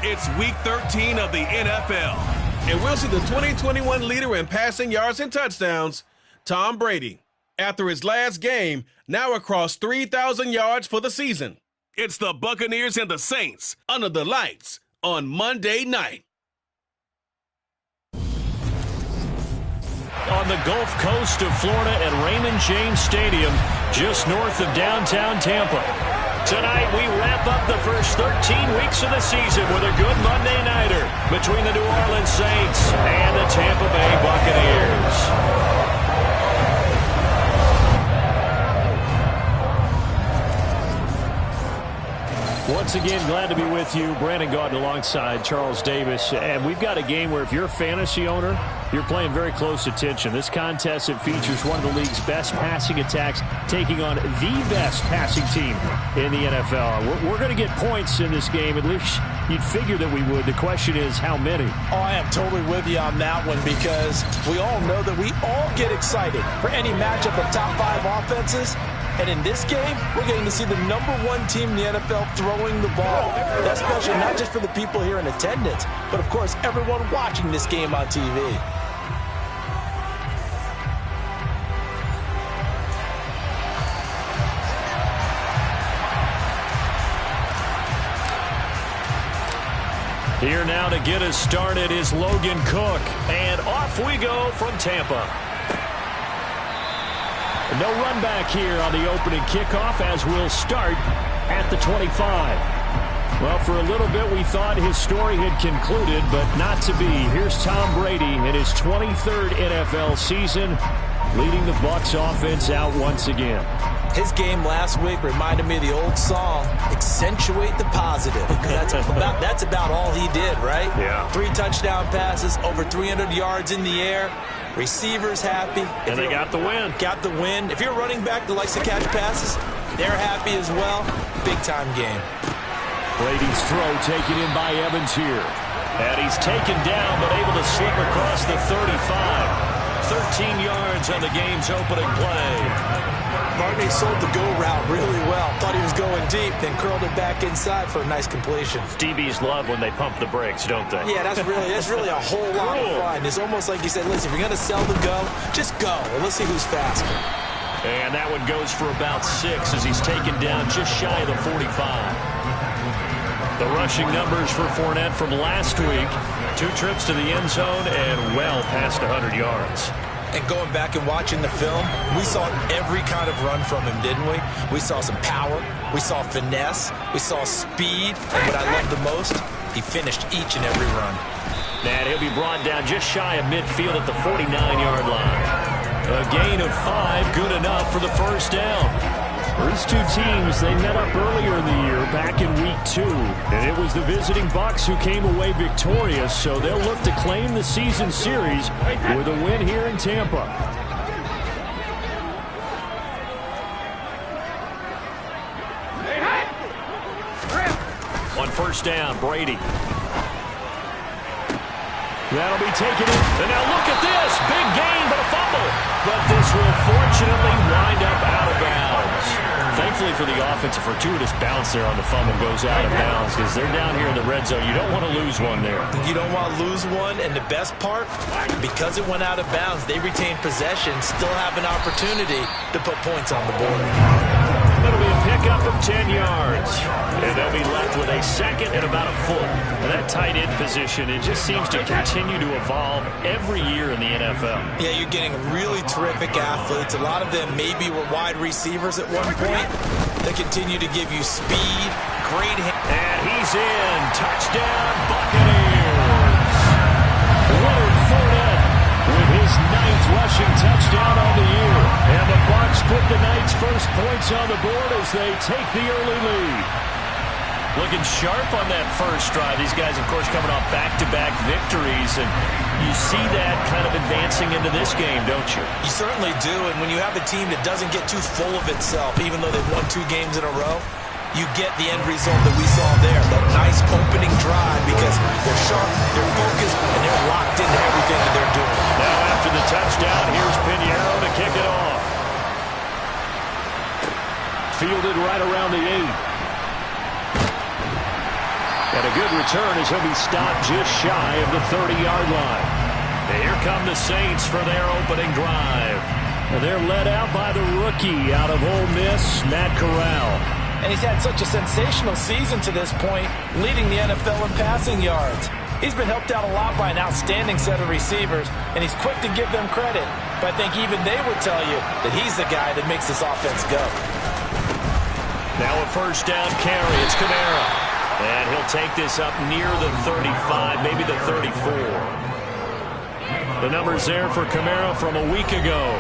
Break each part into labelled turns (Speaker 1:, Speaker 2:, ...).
Speaker 1: It's Week 13 of the NFL, and we'll see the 2021 leader in passing yards and touchdowns, Tom Brady, after his last game, now across 3,000 yards for the season. It's the Buccaneers and the Saints under the lights on Monday night.
Speaker 2: On the Gulf Coast of Florida at Raymond James Stadium, just north of downtown Tampa. Tonight, we wrap up the first 13 weeks of the season with a good Monday nighter between the New Orleans Saints and the Tampa Bay Buccaneers. Once again, glad to be with you. Brandon Gaudin alongside Charles Davis. And we've got a game where if you're a fantasy owner, you're playing very close attention. This contest, it features one of the league's best passing attacks taking on the best passing team in the NFL. We're going to get points in this game. At least you'd figure that we would. The question is how many?
Speaker 3: Oh, I am totally with you on that one because we all know that we all get excited for any matchup of top 5 offenses. And in this game, we're getting to see the #1 team in the NFL throwing the ball. That's special not just for the people here in attendance, but of course everyone watching this game on TV.
Speaker 2: Here now to get us started is Logan Cook. And off we go from Tampa. No run back here on the opening kickoff as we'll start at the 25. Well, for a little bit we thought his story had concluded, but not to be. Here's Tom Brady in his 23rd NFL season, leading the Bucs offense out once again.
Speaker 3: His game last week reminded me of the old song, Accentuate the Positive. That's about all he did, right?
Speaker 2: Yeah.
Speaker 3: 3 touchdown passes, over 300 yards in the air. Receivers happy.
Speaker 2: And they got the win.
Speaker 3: Got the win. If you're running back that likes to catch passes, they're happy as well. Big-time game.
Speaker 2: Brady's throw taken in by Evans here. And he's taken down but able to slip across the 35. 13 yards on the game's opening play.
Speaker 3: Barney sold the go route really well. Thought he was going deep, then curled it back inside for a nice completion.
Speaker 2: DBs love when they pump the brakes, don't they?
Speaker 3: Yeah, that's really a whole lot of fun. It's almost like you said, listen, if you're going to sell the go, just go. And let's see who's faster.
Speaker 2: And that one goes for about 6 as he's taken down just shy of the 45. The rushing numbers for Fournette from last week. 2 trips to the end zone and well past 100 yards.
Speaker 3: And going back and watching the film, we saw every kind of run from him, didn't we? We saw some power. We saw finesse. We saw speed. And what I love the most, he finished each and every run.
Speaker 2: And he'll be brought down just shy of midfield at the 49-yard line. A gain of 5, good enough for the first down. These two teams, they met up earlier in the year, back in Week 2. And it was the visiting Bucs who came away victorious, so they'll look to claim the season series with a win here in Tampa. On first down, Brady. That'll be taken in. And now look at this. Big gain, but a fumble. But this will fortunately wind up out of bounds. Thankfully for the offense, a fortuitous bounce there on the fumble goes out of bounds because they're down here in the red zone. You don't want to lose one there.
Speaker 3: You don't want to lose one, and the best part, because it went out of bounds, they retained possession, still have an opportunity to put points on the board.
Speaker 2: It'll be a pickup of 10 yards. And they'll be left with a second and about a foot. And that tight end position, it just seems to continue to evolve every year in the NFL.
Speaker 3: Yeah, you're getting really terrific athletes. A lot of them maybe were wide receivers at one point. They continue to give you speed, great hit.
Speaker 2: And he's in. Touchdown, Buccaneers. Leonard Fournette with his 9th rushing touchdown on the year. And the Bucs put the night's first points on the board as they take the early lead. Looking sharp on that first drive. These guys, of course, coming off back-to-back victories, and you see that kind of advancing into this game, don't you?
Speaker 3: You certainly do, and when you have a team that doesn't get too full of itself, even though they've won 2 games in a row, you get the end result that we saw there, that nice opening drive, because they're sharp, they're focused, and they're locked into everything that they're doing.
Speaker 2: Now after the touchdown, here's Pinheiro to kick it off. Fielded right around the 8. And a good return as he'll be stopped just shy of the 30-yard line. And here come the Saints for their opening drive. And they're led out by the rookie out of Ole Miss, Matt Corral.
Speaker 3: And he's had such a sensational season to this point, leading the NFL in passing yards. He's been helped out a lot by an outstanding set of receivers, and he's quick to give them credit. But I think even they would tell you that he's the guy that makes this offense go.
Speaker 2: Now a first down carry. It's Kamara. And he'll take this up near the 35, maybe the 34. The numbers there for Kamara from a week ago.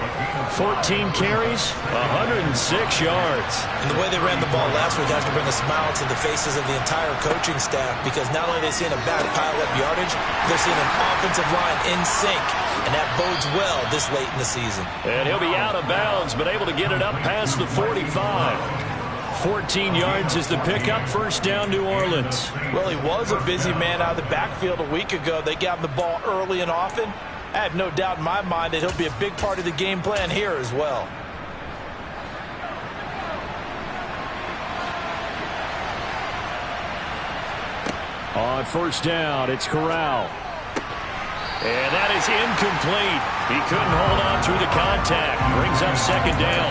Speaker 2: 14 carries, 106 yards.
Speaker 3: And the way they ran the ball last week has to bring a smile to the faces of the entire coaching staff, because not only are they seeing a bad pile-up yardage, they're seeing an offensive line in sync, and that bodes well this late in the season.
Speaker 2: And he'll be out of bounds, but able to get it up past the 45. 14 yards is the pickup. First down, New Orleans.
Speaker 3: Well, he was a busy man out of the backfield a week ago. They got him the ball early and often. I have no doubt in my mind that he'll be a big part of the game plan here as well.
Speaker 2: On first down, it's Corral. And that is incomplete. He couldn't hold on through the contact. Brings up second down.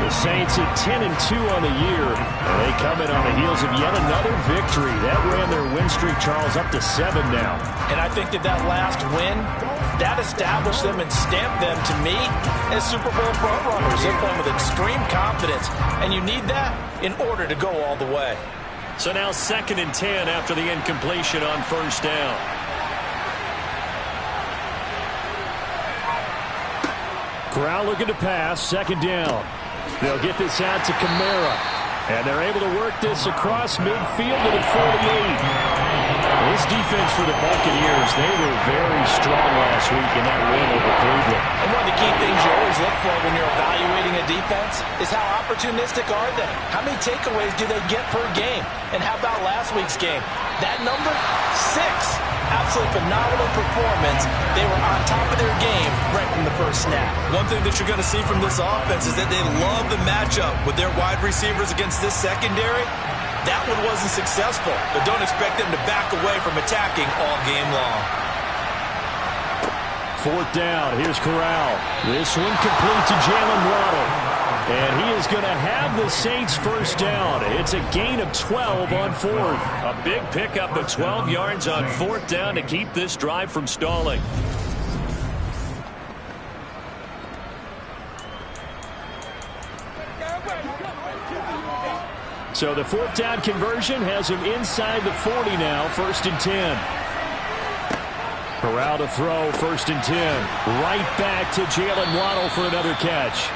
Speaker 2: The Saints at 10-2 on the year. And they come in on the heels of yet another victory. That ran their win streak, Charles, up to 7 now.
Speaker 3: And I think that last win, that established them and stamped them, to me, as Super Bowl frontrunners. They're playing with extreme confidence, and you need that in order to go all the way.
Speaker 2: So now 2nd and 10 after the incompletion on first down. Corral looking to pass, second down. They'll get this out to Kamara. And they're able to work this across midfield to the 48. This defense for the Buccaneers, they were very strong last week in that win over Cleveland.
Speaker 3: And one of the key things you always look for when you're evaluating a defense is how opportunistic are they? How many takeaways do they get per game? And how about last week's game? That number? 6. Absolutely phenomenal performance. They were on top of their game right from the first snap. One thing that you're going to see from this offense is that they love the matchup with their wide receivers against this secondary. That one wasn't successful, but don't expect them to back away from attacking all game long.
Speaker 2: Fourth down, here's Corral. This one complete to Jalen Waddle. And he is going to have the Saints first down. It's a gain of 12 on fourth. A big pickup of 12 yards on fourth down to keep this drive from stalling. So the fourth down conversion has him inside the 40 now, 1st and 10. Corral to throw, 1st and 10. Right back to Jalen Waddle for another catch.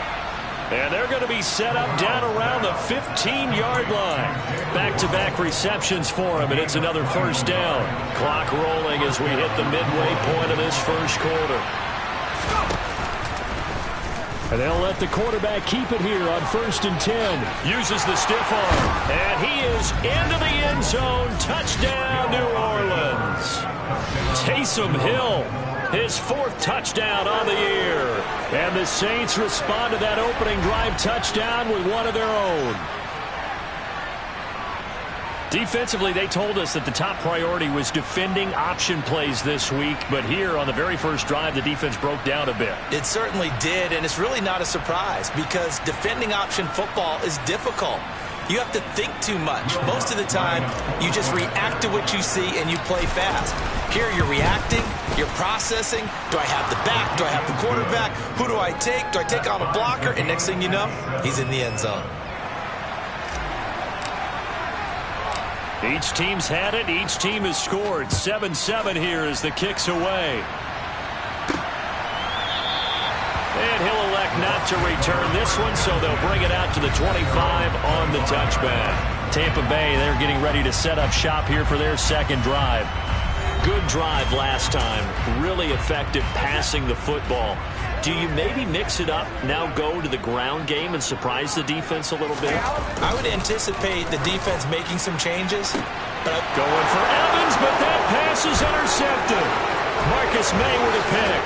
Speaker 2: And they're going to be set up down around the 15-yard line. Back-to-back receptions for him, and it's another first down. Clock rolling as we hit the midway point of this first quarter. And they'll let the quarterback keep it here on 1st and 10. Uses the stiff arm. And he is into the end zone. Touchdown, New Orleans. Taysom Hill, his 4th touchdown on the year. And the Saints respond to that opening drive touchdown with one of their own. Defensively, they told us that the top priority was defending option plays this week. But here on the very first drive, the defense broke down a bit.
Speaker 3: It certainly did, and it's really not a surprise because defending option football is difficult. You have to think too much. Most of the time, you just react to what you see and you play fast. Here, you're reacting, you're processing. Do I have the back? Do I have the quarterback? Who do I take? Do I take on a blocker? And next thing you know, he's in the end zone.
Speaker 2: Each team's had it. Each team has scored. 7-7 here as the kick's away. And he'll elect not to return this one, so they'll bring it out to the 25 on the touchback. Tampa Bay, they're getting ready to set up shop here for their second drive. Good drive last time. Really effective passing the football. Do you maybe mix it up, now go to the ground game and surprise the defense a little bit?
Speaker 3: I would anticipate the defense making some changes.
Speaker 2: Going for Evans, but that pass is intercepted. Marcus May with a pick.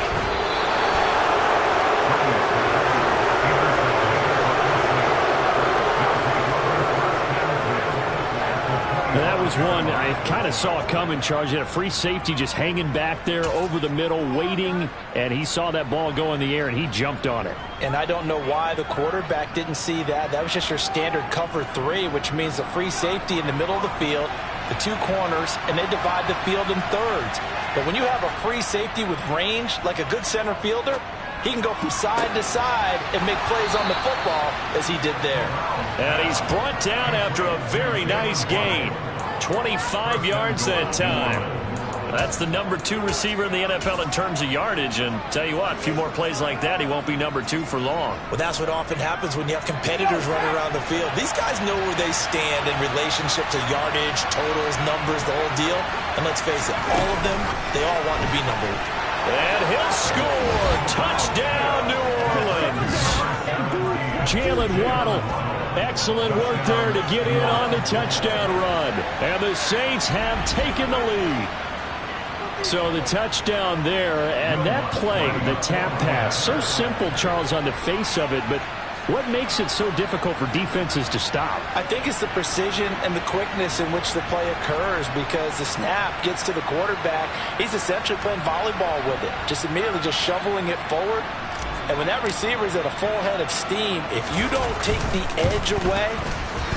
Speaker 2: was one I kind of saw coming, Charles. You had a free safety just hanging back there over the middle, waiting, and he saw that ball go in the air, and he jumped on it.
Speaker 3: And I don't know why the quarterback didn't see that. That was just your standard cover 3, which means the free safety in the middle of the field, the 2 corners, and they divide the field in thirds. But when you have a free safety with range, like a good center fielder, he can go from side to side and make plays on the football as he did there.
Speaker 2: And he's brought down after a very nice gain. 25 yards that time. That's the number 2 receiver in the NFL in terms of yardage. And tell you what, a few more plays like that, he won't be number 2 for long.
Speaker 3: Well, that's what often happens when you have competitors running around the field. These guys know where they stand in relationship to yardage, totals, numbers, the whole deal. And let's face it, all of them, they all want to be number 1.
Speaker 2: And he'll score. Touchdown, New Orleans. Jalen Waddle. Excellent work there to get in on the touchdown run. And the Saints have taken the lead. So the touchdown there, and that play, the tap pass, so simple, Charles, on the face of it, but what makes it so difficult for defenses to stop?
Speaker 3: I think it's the precision and the quickness in which the play occurs, because the snap gets to the quarterback. He's essentially playing volleyball with it, just immediately just shoveling it forward. And when that receiver is at a full head of steam, if you don't take the edge away,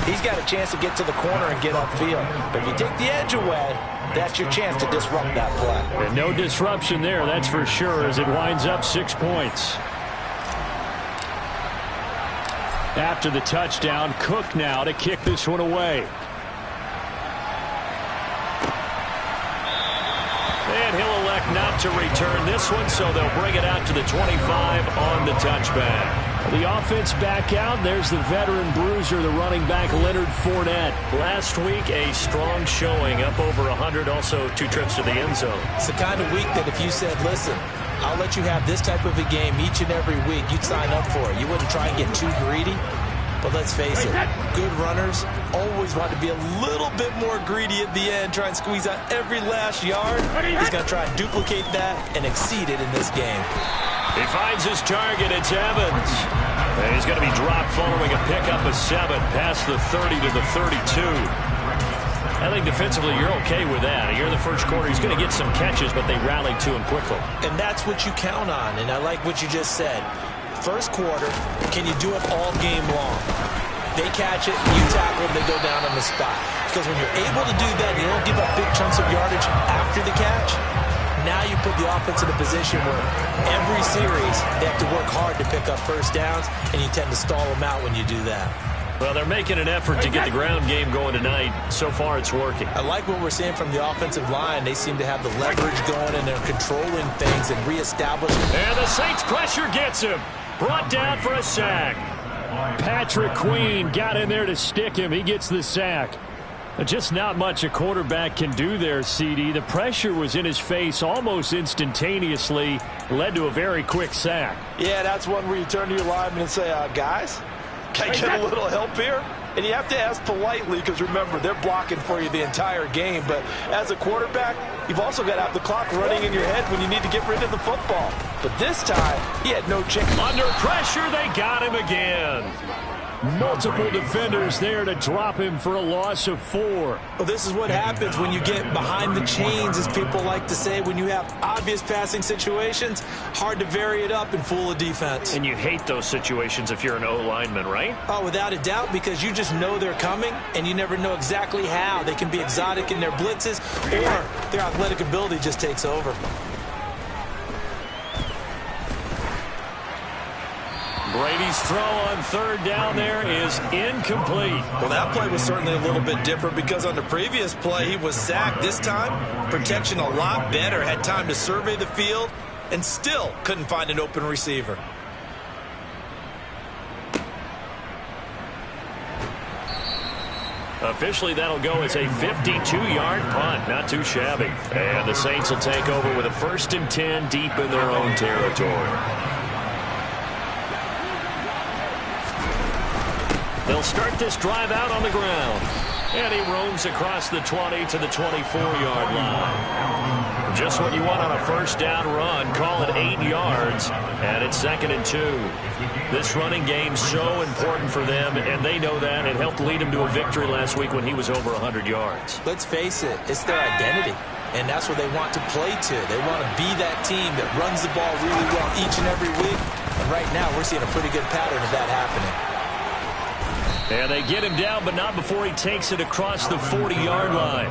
Speaker 3: he's got a chance to get to the corner and get upfield. But if you take the edge away, that's your chance to disrupt that play.
Speaker 2: And no disruption there, that's for sure, as it winds up 6 points. After the touchdown, Cook now to kick this one away. And he'll elect not to return this one, so they'll bring it out to the 25 on the touchback. The offense back out. There's the veteran bruiser, the running back, Leonard Fournette. Last week, a strong showing, up over 100, also 2 trips to the end zone.
Speaker 3: It's the kind of week that if you said, listen, I'll let you have this type of a game each and every week, you'd sign up for it. You wouldn't try and get too greedy. But let's face it, good runners always want to be a little bit more greedy at the end, try and squeeze out every last yard. He's going to try and duplicate that and exceed it in this game.
Speaker 2: He finds his target. It's Evans. And he's going to be dropped following a pickup of 7 past the 30 to the 32. I think defensively you're okay with that. Here in the first quarter, he's going to get some catches, but they rallied to him quickly.
Speaker 3: And that's what you count on, and I like what you just said. First quarter, can you do it all game long? They catch it, you tackle them, they go down on the spot. Because when you're able to do that, you don't give up big chunks of yardage after the catch. Now you put the offense in a position where every series they have to work hard to pick up first downs, and you tend to stall them out when you do that.
Speaker 2: Well, they're making an effort to get the ground game going tonight. So far, it's working.
Speaker 3: I like what we're seeing from the offensive line. They seem to have the leverage going, and they're controlling things and reestablishing.
Speaker 2: And the Saints pressure gets him. Brought down for a sack. Patrick Queen got in there to stick him. He gets the sack. Just not much a quarterback can do there, CD. The pressure was in his face almost instantaneously. Led to a very quick sack.
Speaker 3: Yeah, that's one where you turn to your lineman and say, guys, can I get a little help here? And you have to ask politely because, remember, they're blocking for you the entire game. But as a quarterback, you've also got to have the clock running in your head when you need to get rid of the football. But this time, he had no chance.
Speaker 2: Under pressure, they got him again. Multiple defenders there to drop him for a loss of 4.
Speaker 3: Well, this is what happens when you get behind the chains, as people like to say. When you have obvious passing situations, hard to vary it up and fool a defense.
Speaker 2: And you hate those situations if you're an O-lineman, right?
Speaker 3: Oh, without a doubt, because you just know they're coming, and you never know exactly how. They can be exotic in their blitzes, or their athletic ability just takes over.
Speaker 2: Brady's throw on third down there is incomplete.
Speaker 3: Well, that play was certainly a little bit different because on the previous play, he was sacked. This time, protection a lot better. Had time to survey the field and still couldn't find an open receiver.
Speaker 2: Officially, that'll go as a 52-yard punt. Not too shabby. And the Saints will take over with a 1st and 10 deep in their own territory. They'll start this drive out on the ground. And he roams across the 20 to the 24-yard line. Just what you want on a first down run. Call it 8 yards, and it's 2nd and 2. This running game's so important for them, and they know that. It helped lead him to a victory last week when he was over 100 yards.
Speaker 3: Let's face it, it's their identity, and that's what they want to play to. They want to be that team that runs the ball really well each and every week, and right now we're seeing a pretty good pattern of that happening.
Speaker 2: And they get him down, but not before he takes it across the 40-yard line.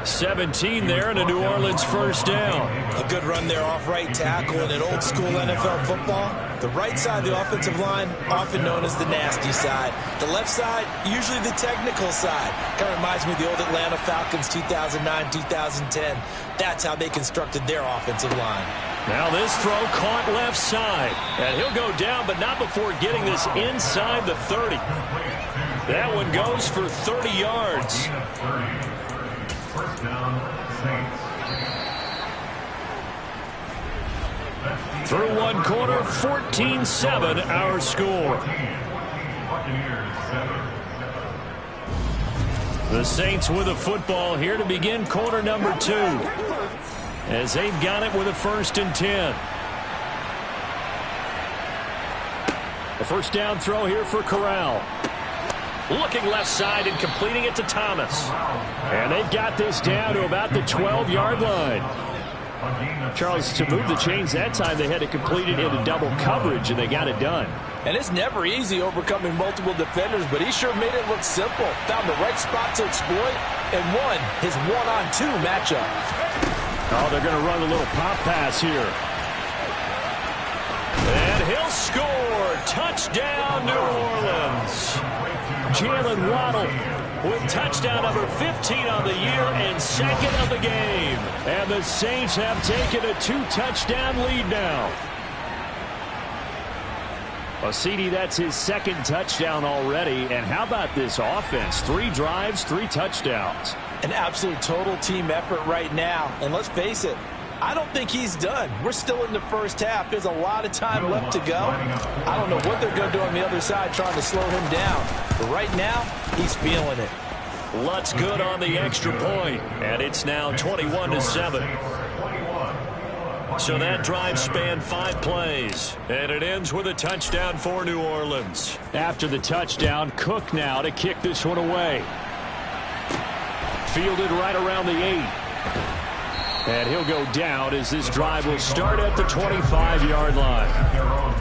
Speaker 2: 17 there and a New Orleans first down.
Speaker 3: A good run there off right tackle in an old-school NFL football. The right side of the offensive line, often known as the nasty side. The left side, usually the technical side. Kind of reminds me of the old Atlanta Falcons 2009, 2010. That's how they constructed their offensive line.
Speaker 2: Now this throw caught left side. And he'll go down, but not before getting this inside the 30. That one goes for 30 yards.
Speaker 4: First down, Saints.
Speaker 2: Through one quarter, 14-7 our score. The Saints with a football here to begin quarter number 2. As they've got it with a 1st and 10. The first down throw here for Corral. Looking left side and completing it to Thomas. And they've got this down to about the 12-yard line. Charles, to move the chains that time, they had to complete it into double coverage, and they got it done.
Speaker 3: And it's never easy overcoming multiple defenders, but he sure made it look simple. Found the right spot to exploit and won his one-on-2 matchup.
Speaker 2: Oh, they're going to run a little pop pass here. And he'll score. Touchdown, New Orleans. Jalen Waddle with touchdown number 15 on the year and 2nd of the game. And the Saints have taken a 2-touchdown lead now. Well, CD, that's his 2nd touchdown already. And how about this offense? 3 drives, 3 touchdowns.
Speaker 3: An absolute total team effort right now. And let's face it, I don't think he's done. We're still in the first half. There's a lot of time left to go. I don't know what they're going to do on the other side trying to slow him down. But right now, he's feeling it.
Speaker 2: Lutz good on the extra point. And it's now 21-7. So that drive spanned 5 plays. And it ends with a touchdown for New Orleans. After the touchdown, Cook now to kick this one away. Fielded right around the 8. And he'll go down as this drive will start at the 25-yard line.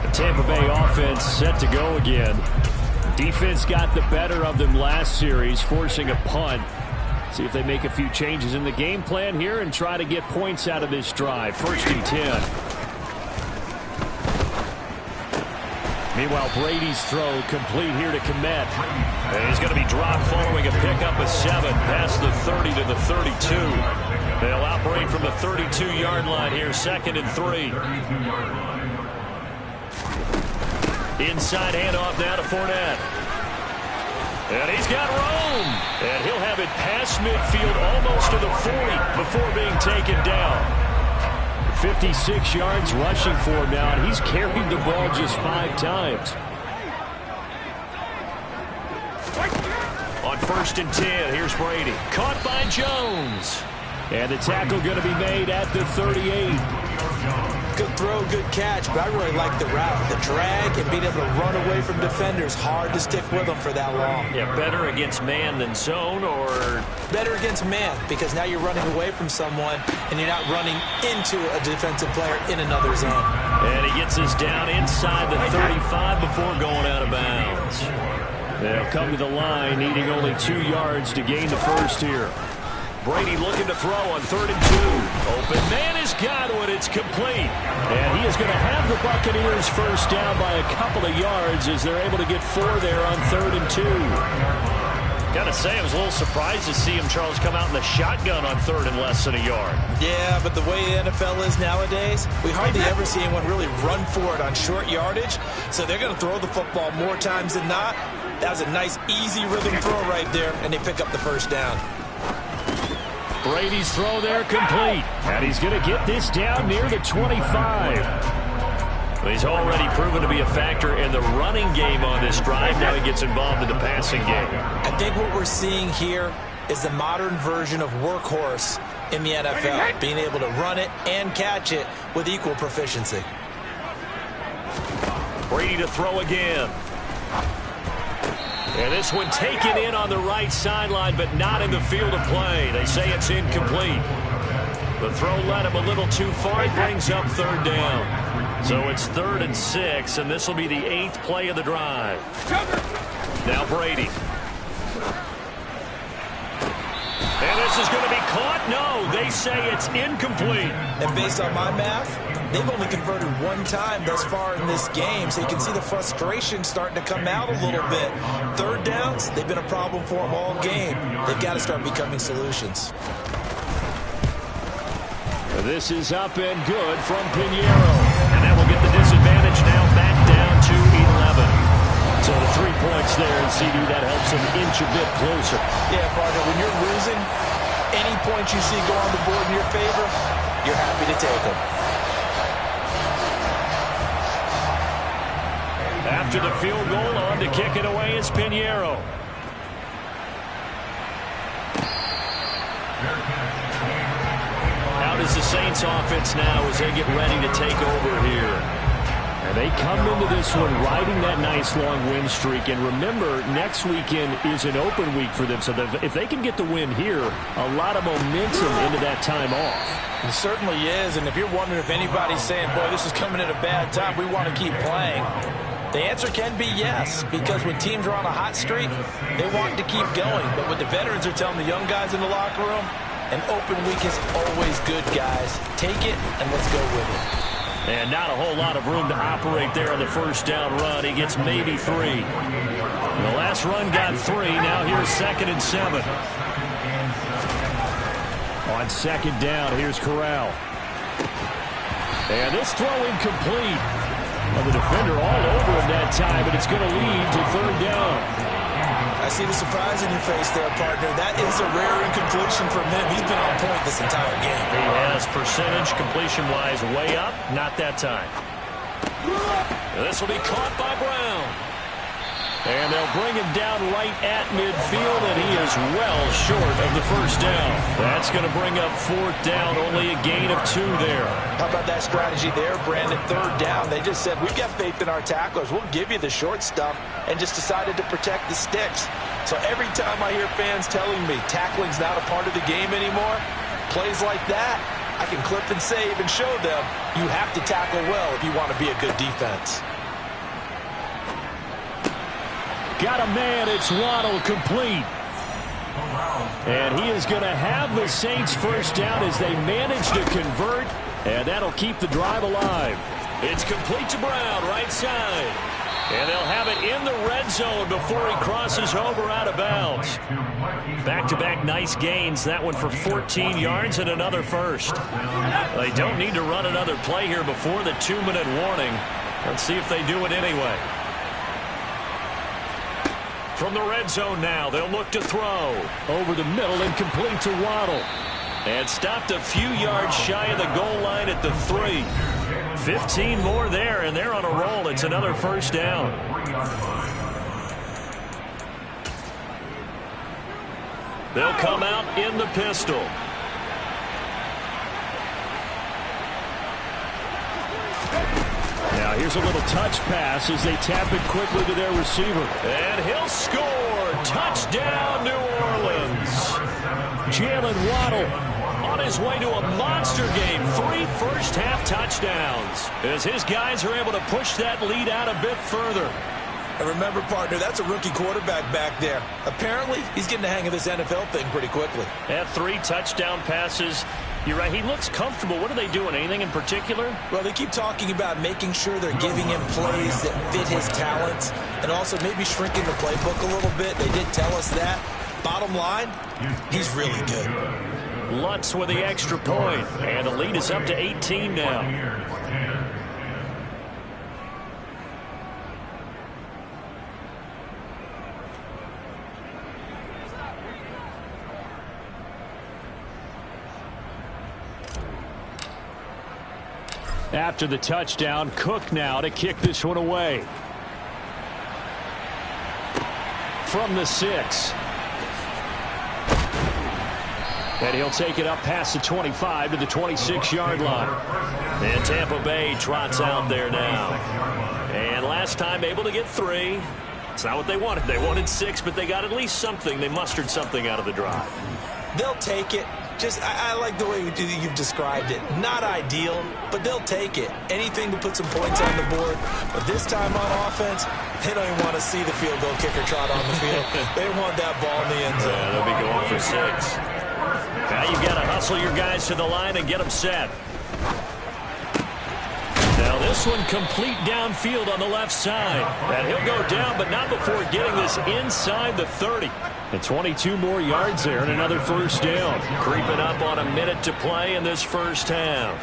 Speaker 2: The Tampa Bay offense set to go again. Defense got the better of them last series, forcing a punt. See if they make a few changes in the game plan here and try to get points out of this drive. 1st and 10. Meanwhile, Brady's throw complete here to Kmet. And he's going to be dropped following a pickup of 7 past the 30 to the 32. They'll operate from the 32-yard line here, 2nd and 3. Inside handoff now to Fournette. And he's got room. And he'll have it past midfield almost to the 40 before being taken down. 56 yards rushing for him now, and he's carried the ball just 5 times. On 1st and 10, here's Brady. Caught by Jones. And the tackle going to be made at the 38.
Speaker 3: Good throw, good catch, but I really like the route. The drag and being able to run away from defenders, hard to stick with them for that long.
Speaker 2: Yeah, better against man than zone, or?
Speaker 3: Better against man, because now you're running away from someone and you're not running into a defensive player in another zone.
Speaker 2: And he gets us down inside the 35 before going out of bounds. They'll come to the line, needing only 2 yards to gain the first here. Brady looking to throw on 3rd and 2. Open man has got it. It's complete. And he is going to have the Buccaneers first down by a couple of yards as they're able to get 4 there on 3rd and 2. Got to say, I was a little surprised to see him, Charles, come out in the shotgun on 3rd and less than a yard.
Speaker 3: Yeah, but the way the NFL is nowadays, we hardly ever see anyone really run for it on short yardage. So they're going to throw the football more times than not. That was a nice, easy rhythm throw right there, and they pick up the first down.
Speaker 2: Brady's throw there complete. And he's going to get this down near the 25. Well, he's already proven to be a factor in the running game on this drive. Now he gets involved in the passing game.
Speaker 3: I think what we're seeing here is the modern version of workhorse in the NFL, being able to run it and catch it with equal proficiency.
Speaker 2: Brady to throw again. And this one taken in on the right sideline, but not in the field of play. They say it's incomplete. The throw led him a little too far. It brings up third down. So it's 3rd and 6, and this will be the 8th play of the drive. Now Brady. And this is going to be caught. No, they say it's incomplete.
Speaker 3: And based on my math, they've only converted one time thus far in this game, so you can see the frustration starting to come out a little bit. 3rd downs, they've been a problem for them all game. They've got to start becoming solutions.
Speaker 2: This is up and good from Pinheiro. And that will get the disadvantage now back down to 11. So the 3 points there, and CD, that helps them inch a bit closer.
Speaker 3: Yeah, partner, when you're losing, any points you see go on the board in your favor, you're happy to take them.
Speaker 2: After the field goal, on to kick it away is Pinheiro. Out is the Saints offense now as they get ready to take over here. And they come into this one riding that nice long win streak. And remember, next weekend is an open week for them. So if they can get the win here, a lot of momentum into that time off.
Speaker 3: It certainly is. And if you're wondering if anybody's saying, boy, this is coming at a bad time, we want to keep playing, the answer can be yes, because when teams are on a hot streak, they want to keep going. But what the veterans are telling the young guys in the locker room, an open week is always good, guys. Take it and let's go with it.
Speaker 2: And not a whole lot of room to operate there on the first down run. He gets maybe 3. The last run got 3. Now here's 2nd and 7. On 2nd down, here's Corral. And this throw incomplete. Well, the defender all over him that time, but it's going to lead to 3rd down.
Speaker 3: I see the surprise in your face there, partner. That is a rare incompletion from him. He's been on point this entire game.
Speaker 2: He has percentage completion-wise way up. Not that time. This will be caught by Brown. And they'll bring him down right at midfield, and he is well short of the first down. That's going to bring up 4th down, only a gain of 2 there.
Speaker 3: How about that strategy there, Brandon? 3rd down. They just said, we've got faith in our tacklers. We'll give you the short stuff, and just decided to protect the sticks. So every time I hear fans telling me tackling's not a part of the game anymore, plays like that, I can clip and save and show them you have to tackle well if you want to be a good defense.
Speaker 2: Got a man, it's Waddle, complete. And he is going to have the Saints first down as they manage to convert, and that'll keep the drive alive. It's complete to Brown, right side. And they'll have it in the red zone before he crosses over out of bounds. Back-to-back nice gains, that one for 14 yards and another first. They don't need to run another play here before the 2-minute warning. Let's see if they do it anyway. From the red zone now, they'll look to throw. Over the middle and complete to Waddle. And stopped a few yards shy of the goal line at the 3. 15 more there, and they're on a roll. It's another first down. They'll come out in the pistol. Now here's a little touch pass as they tap it quickly to their receiver. And he'll score. Touchdown, New Orleans. Jalen Waddle on his way to a monster game. 3 first-half touchdowns as his guys are able to push that lead out a bit further.
Speaker 3: And remember, partner, that's a rookie quarterback back there. Apparently, he's getting the hang of this NFL thing pretty quickly.
Speaker 2: Had 3 touchdown passes. You're right, he looks comfortable. What are they doing? Anything in particular?
Speaker 3: Well, they keep talking about making sure they're giving him plays that fit his talents and also maybe shrinking the playbook a little bit. They did tell us that. Bottom line, he's really good.
Speaker 2: Lutz with the extra point, and the lead is up to 18 now. After the touchdown, Cook now to kick this one away. From the 6. And he'll take it up past the 25 to the 26-yard line. And Tampa Bay trots out there now. And last time able to get 3. It's not what they wanted. They wanted 6, but they got at least something. They mustered something out of the drive.
Speaker 3: They'll take it. I like the way you've described it. Not ideal, but they'll take it. Anything to put some points on the board. But this time on offense, they don't even want to see the field goal kicker trot on the field. They want that ball in the end zone.
Speaker 2: Yeah, they'll be going for 6. Now you've got to hustle your guys to the line and get them set. Now this one complete downfield on the left side. And he'll go down, but not before getting this inside the 30. And 22 more yards there and another first down. Creeping up on a minute to play in this first half.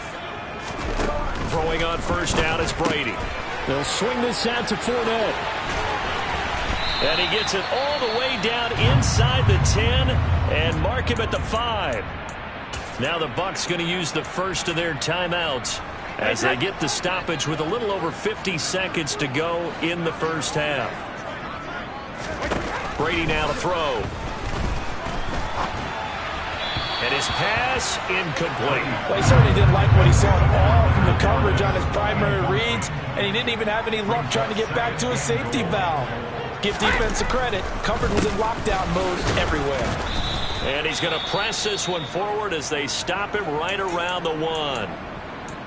Speaker 2: Throwing on first down is Brady. They'll swing this out to Fournette. And he gets it all the way down inside the 10 and mark him at the 5. Now the Bucs going to use the first of their timeouts as they get the stoppage with a little over 50 seconds to go in the first half. Brady now to throw. And his pass incomplete.
Speaker 3: Well, he certainly didn't like what he saw all from the coverage on his primary reads, and he didn't even have any luck trying to get back to his safety valve. Give defense a credit. Coverage was in lockdown mode everywhere.
Speaker 2: And he's going to press this one forward as they stop him right around the 1.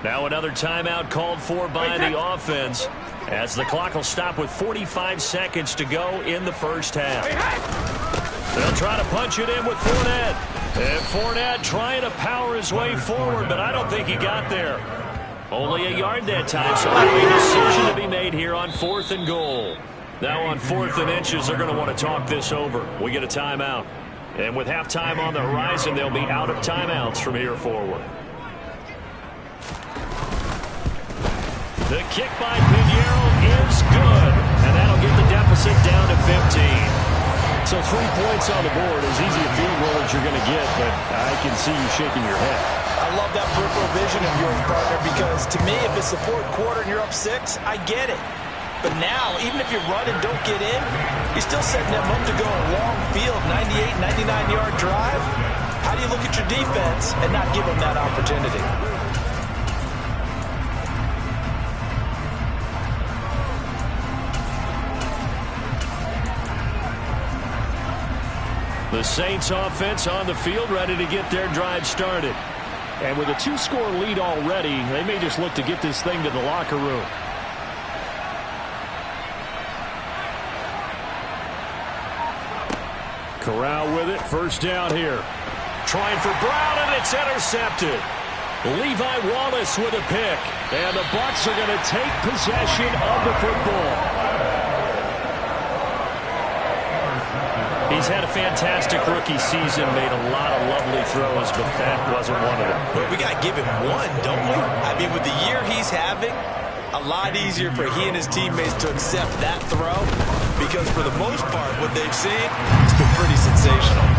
Speaker 2: Now another timeout called for by the offense as the clock will stop with 45 seconds to go in the first half. They'll try to punch it in with Fournette. And Fournette trying to power his way forward, but I don't think he got there. Only a yard that time, so a decision to be made here on 4th and goal. Now on 4th and inches, they're going to want to talk this over. We get a timeout. And with halftime on the horizon, they'll be out of timeouts from here forward. The kick by Pinheiro is good, and that'll get the deficit down to 15. So 3 points on the board, as easy a field goal as you're going to get, but I can see you shaking your head.
Speaker 3: I love that peripheral vision of yours, partner, because to me, if it's the 4th quarter and you're up 6, I get it. But now, even if you run and don't get in, you're still setting them up to go a long field, 98, 99-yard drive. How do you look at your defense and not give them that opportunity?
Speaker 2: The Saints offense on the field, ready to get their drive started. And with a 2-score lead already, they may just look to get this thing to the locker room. Corral with it, first down here. Trying for Brown, and it's intercepted. Levi Wallace with a pick. And the Bucs are going to take possession of the football. He's had a fantastic rookie season, made a lot of lovely throws, but that wasn't one of them.
Speaker 3: But we got to give him one, don't we? I mean, with the year he's having, a lot easier for he and his teammates to accept that throw, because for the most part, what they've seen, it's been pretty sensational.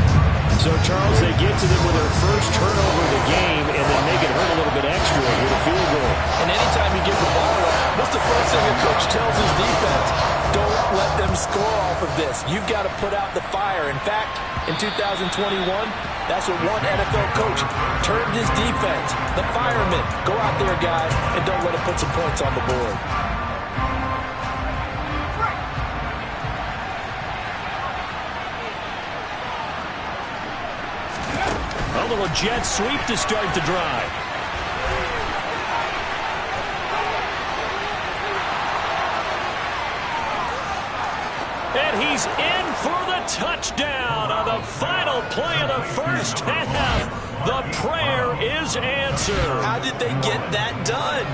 Speaker 2: So, Charles, they get to them with their first turnover of the game and then make it hurt a little bit extra with a field goal.
Speaker 3: And anytime you give the ball away, what's the first thing a coach tells his defense? Don't let them score off of this. You've got to put out the fire. In fact, in 2021, that's what one NFL coach turned his defense. The firemen. Go out there, guys, and don't let them put some points on the board.
Speaker 2: A little jet sweep to start the drive. And he's in for the touchdown on the final play of the first half. The prayer is answered.
Speaker 3: How did they get that done?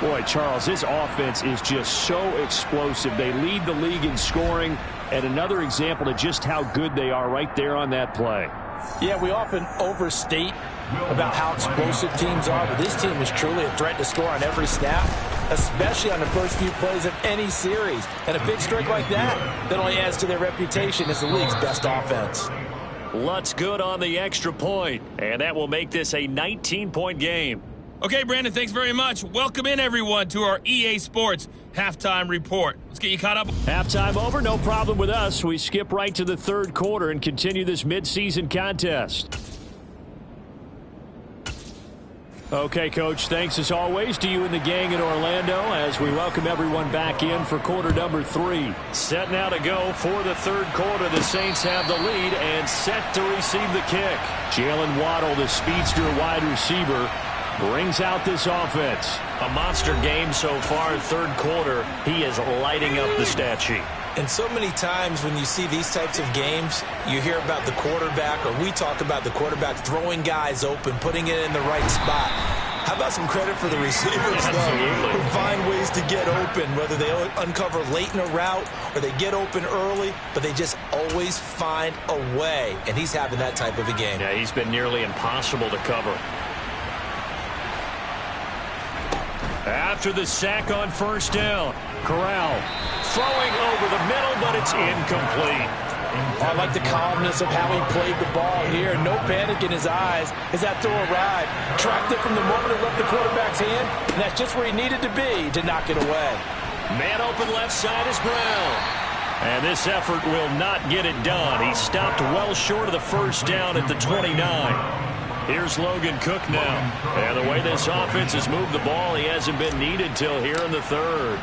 Speaker 2: Boy, Charles, his offense is just so explosive. They lead the league in scoring, and another example of just how good they are right there on that play.
Speaker 3: Yeah, we often overstate about how explosive teams are, but this team is truly a threat to score on every snap, especially on the first few plays of any series. And a big streak like that only adds to their reputation as the league's best offense.
Speaker 2: Lutz good on the extra point, and that will make this a 19-point game.
Speaker 5: Okay, Brandon, thanks very much. Welcome in, everyone, to our EA Sports Halftime Report. Let's get you caught up.
Speaker 2: Halftime over, no problem with us. We skip right to the third quarter and continue this midseason contest. Okay, Coach, thanks as always to you and the gang in Orlando as we welcome everyone back in for quarter number 3. Set now to go for the third quarter. The Saints have the lead and set to receive the kick. Jalen Waddle, the speedster wide receiver, brings out this offense.
Speaker 3: A monster game so far, third quarter. He is lighting up the stat sheet. And so many times when you see these types of games, you hear about the quarterback, or we talk about the quarterback throwing guys open, putting it in the right spot. How about some credit for the receivers, though, who find ways to get open, whether they uncover late in a route or they get open early, but they just always find a way. And he's having that type of a game.
Speaker 2: Yeah, he's been nearly impossible to cover. After the sack on first down, Corral throwing over the middle, but it's incomplete.
Speaker 3: I like the calmness of how he played the ball here. No panic in his eyes as that throw arrived. Tracked it from the moment it left the quarterback's hand, and that's just where he needed to be to knock it away.
Speaker 2: Man open left side is Brown. And this effort will not get it done. He stopped well short of the first down at the 29. Here's Logan Cook now. And the way this offense has moved the ball, he hasn't been needed till here in the third.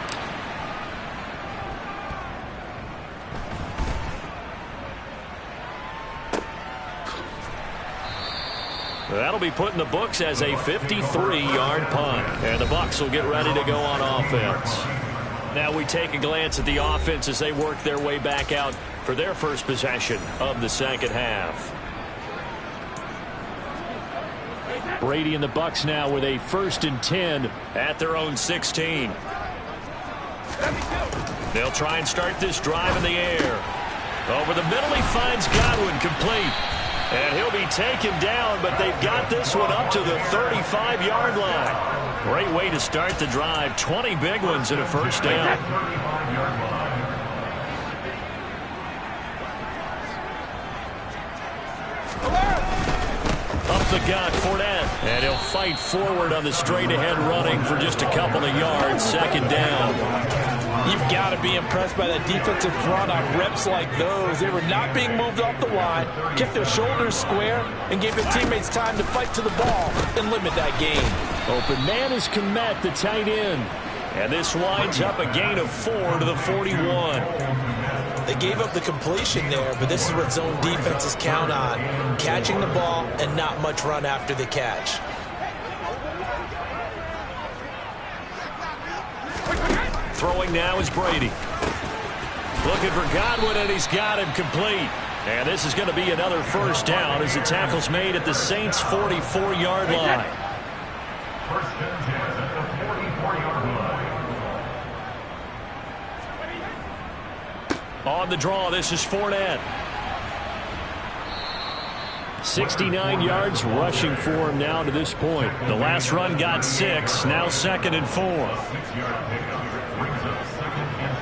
Speaker 2: That'll be put in the books as a 53-yard punt. And the Bucs will get ready to go on offense. Now we take a glance at the offense as they work their way back out for their first possession of the second half. Brady and the Bucs now with a 1st and 10 at their own 16. They'll try and start this drive in the air. Over the middle, he finds Godwin complete. And he'll be taken down, but they've got this one up to the 35-yard line. Great way to start the drive. 20 big ones and a first down. Up the gut, Fournette. And he'll fight forward on the straight-ahead running for just a couple of yards. Second down.
Speaker 3: You've got to be impressed by that defensive front on reps like those. They were not being moved off the line, kept their shoulders square, and gave their teammates time to fight to the ball and limit that gain.
Speaker 2: Open man is Komet, the tight end. And this winds up a gain of 4 to the 41.
Speaker 3: They gave up the completion there, but this is what zone defenses count on. Catching the ball and not much run after the catch.
Speaker 2: Throwing now is Brady. Looking for Godwin, and he's got him complete. And this is going to be another first down as the tackle's made at the Saints' 44-yard line.
Speaker 4: First and 10 at the 44-yard line.
Speaker 2: On the draw, this is Fournette. 69 yards rushing for him now to this point. The last run got 6, now 2nd and 4.
Speaker 4: 6-yard pickup brings up 2nd and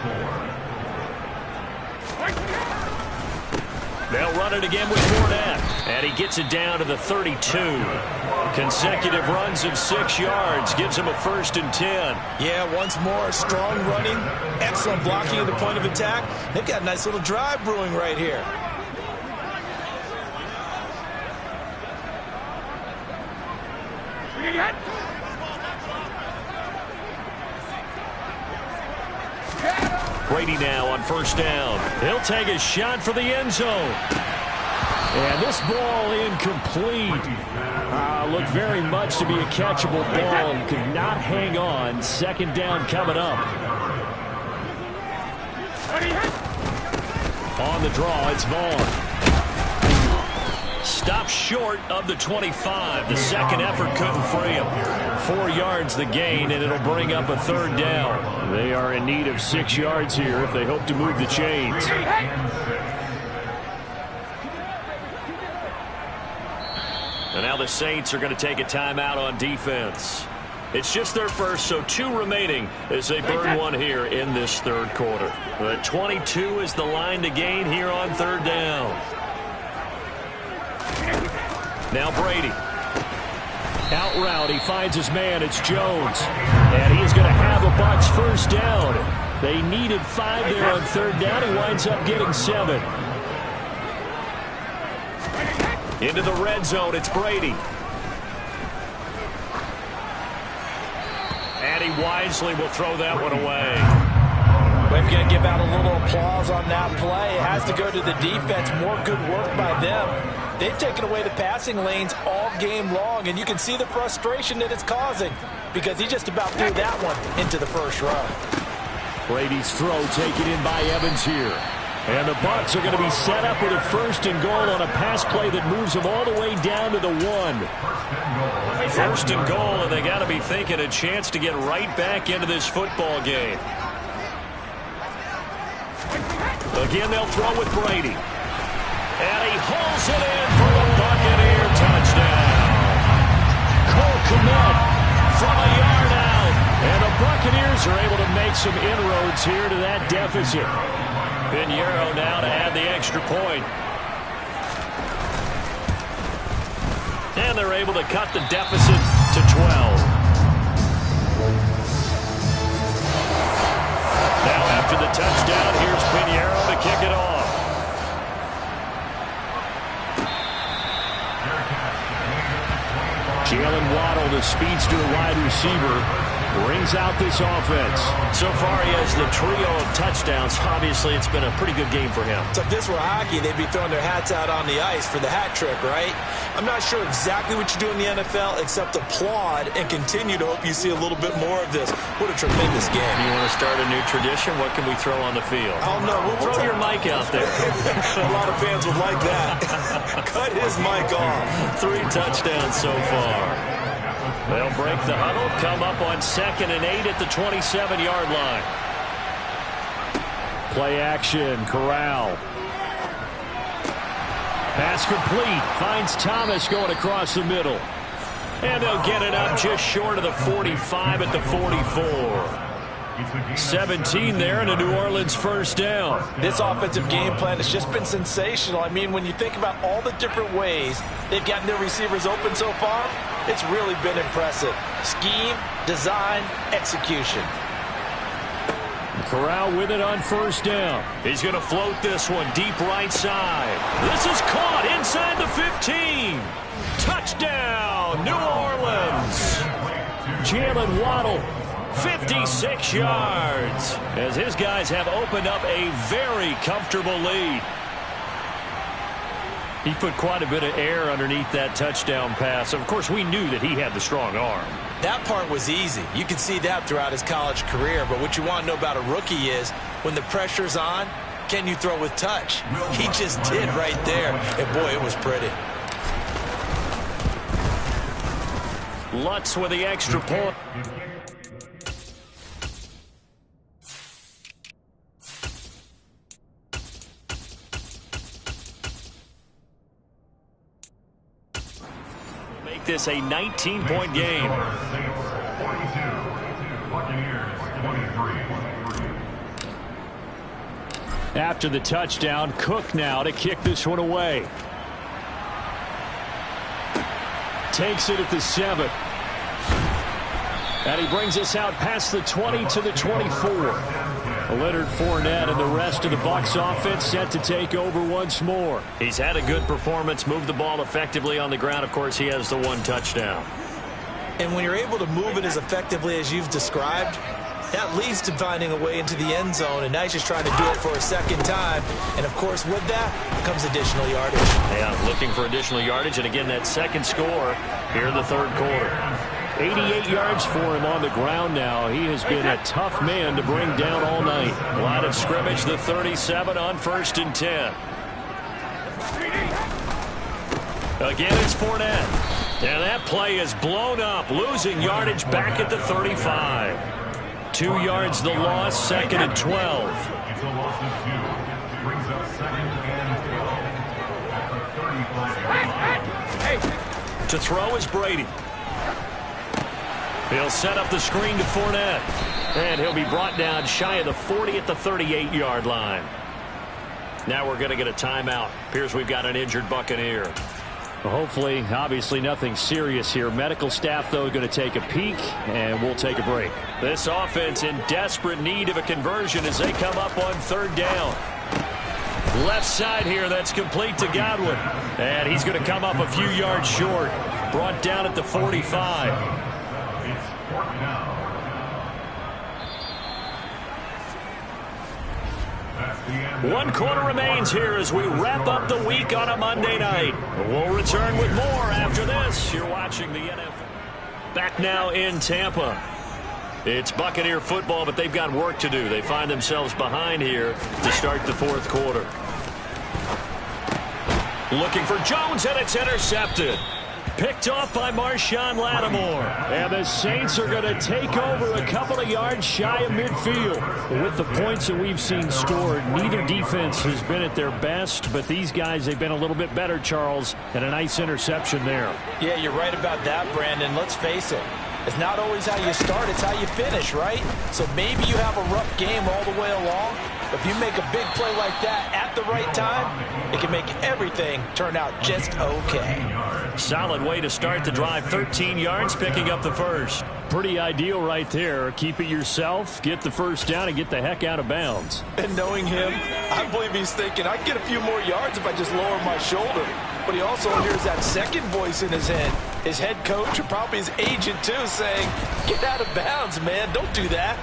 Speaker 4: 4.
Speaker 2: They'll run it again with Fournette. And he gets it down to the 32. Consecutive runs of 6 yards gives him a 1st and 10.
Speaker 3: Yeah, once more, strong running, excellent blocking at the point of attack. They've got a nice little drive brewing right here.
Speaker 2: Brady now on first down. He'll take a shot for the end zone. And this ball incomplete. Looked very much to be a catchable ball and could not hang on. Second down coming up. On the draw, it's Vaughn. Stopped short of the 25. The second effort couldn't free him. 4 yards the gain, and it'll bring up a third down. They are in need of 6 yards here if they hope to move the chains. And now the Saints are going to take a timeout on defense. It's just their first, so 2 remaining as they burn one here in this third quarter. The 22 is the line to gain here on third down. Now Brady. Out route, he finds his man. It's Jones. And he is going to have a Bucs first down. They needed 5 there on third down. He winds up getting 7. Into the red zone, it's Brady. And he wisely will throw that one away.
Speaker 3: We're going to give out a little applause on that play. It has to go to the defense. More good work by them. They've taken away the passing lanes all game long, and you can see the frustration that it's causing because he just about threw that one into the first row.
Speaker 2: Brady's throw taken in by Evans here. And the Bucs are going to be set up with a 1st and goal on a pass play that moves them all the way down to the 1.
Speaker 6: 1st and goal, and they got to be thinking a chance to get right back into this football game.
Speaker 2: Again, they'll throw with Brady. And he hauls it in for the Buccaneer touchdown. Cole Kmet from a yard out. And the Buccaneers are able to make some inroads here to that deficit.
Speaker 6: Pinheiro now to add the extra point. And they're able to cut the deficit to 12. Now after the touchdown, here's Pinheiro to kick it off.
Speaker 2: Jalen Waddle, the speedster wide receiver, brings out this offense.
Speaker 6: So far, he has the trio of touchdowns. Obviously, it's been a pretty good game for him.
Speaker 3: So if this were hockey, they'd be throwing their hats out on the ice for the hat trick, right? I'm not sure exactly what you do in the NFL except applaud and continue to hope you see a little bit more of this. What a tremendous game.
Speaker 6: You want to start a new tradition? What can we throw on the field?
Speaker 3: Oh, no. We'll
Speaker 6: throw your mic out there.
Speaker 3: A lot of fans would like that. Cut his mic off.
Speaker 6: 3 touchdowns so far. They'll break the huddle, come up on 2nd and 8 at the 27-yard line.
Speaker 2: Play action, Corral. Pass complete, finds Thomas going across the middle. And they'll get it up just short of the 45 at the 44. 17 there and a New Orleans first down.
Speaker 3: This offensive game plan has just been sensational. I mean, when you think about all the different ways they've gotten their receivers open so far, it's really been impressive. Scheme, design, execution.
Speaker 2: Corral with it on first down.
Speaker 6: He's going to float this one deep right side. This is caught inside the 15. Touchdown, New Orleans.
Speaker 2: Jalen Waddle.
Speaker 6: 56 yards as his guys have opened up a very comfortable lead.
Speaker 2: He put quite a bit of air underneath that touchdown pass. Of course, we knew that he had the strong arm.
Speaker 3: That part was easy. You can see that throughout his college career. But what you want to know about a rookie is when the pressure's on, can you throw with touch? He just did right there. And, boy, it was pretty.
Speaker 6: Lutz with the extra point. Make this a 19-point game.
Speaker 2: After the touchdown, Cook now to kick this one away. Takes it at the 7. And he brings us out past the 20 to the 24. Leonard Fournette and the rest of the Bucs offense set to take over once more.
Speaker 6: He's had a good performance, moved the ball effectively on the ground. Of course, he has the 1 touchdown.
Speaker 3: And when you're able to move it as effectively as you've described, that leads to finding a way into the end zone, and now he's just trying to do it for a second time. And, of course, with that comes additional yardage.
Speaker 6: Yeah, looking for additional yardage, and again, that second score here in the third quarter.
Speaker 2: 88 yards for him on the ground now. He has been a tough man to bring down all night.
Speaker 6: Line of scrimmage, the 37 on 1st and 10. Again, it's Fournette. And that play is blown up, losing yardage back at the 35. 2 yards the loss, 2nd and 12.
Speaker 4: It's a loss of 2. Brings up 2nd and 12 at the 35.
Speaker 6: To throw is Brady. He'll set up the screen to Fournette. And he'll be brought down shy of the 40 at the 38-yard line. Now we're going to get a timeout. Appears we've got an injured Buccaneer. Well, hopefully, obviously nothing serious here. Medical staff, though, going to take a peek, and we'll take a break. This offense in desperate need of a conversion as they come up on 3rd down. Left side here, that's complete to Godwin. And he's going to come up a few yards short. Brought down at the 45.
Speaker 4: It's 4th down.
Speaker 6: One quarter remains here as we wrap up the week on a Monday night. We'll return with more after this. You're watching the NFL. Back now in Tampa. It's Buccaneer football, but they've got work to do. They find themselves behind here to start the 4th quarter. Looking for Jones, and it's intercepted. Picked off by Marshawn Lattimore. And the Saints are going to take over a couple of yards shy of midfield. With the points that we've seen scored, neither defense has been at their best, but these guys, they've been a little bit better, Charles, and a nice interception there.
Speaker 3: Yeah, you're right about that, Brandon. Let's face it. It's not always how you start, it's how you finish, right? So maybe you have a rough game all the way along, but if you make a big play like that at the right time, it can make everything turn out just okay.
Speaker 6: Solid way to start the drive. 13 yards, picking up the first. Pretty ideal right there. Keep it yourself, get the first down, and get the heck out of bounds.
Speaker 3: And knowing him, I believe he's thinking, I can get a few more yards if I just lower my shoulder. But he also hears that second voice in his head. His head coach, and probably his agent too, saying, get out of bounds, man. Don't do that.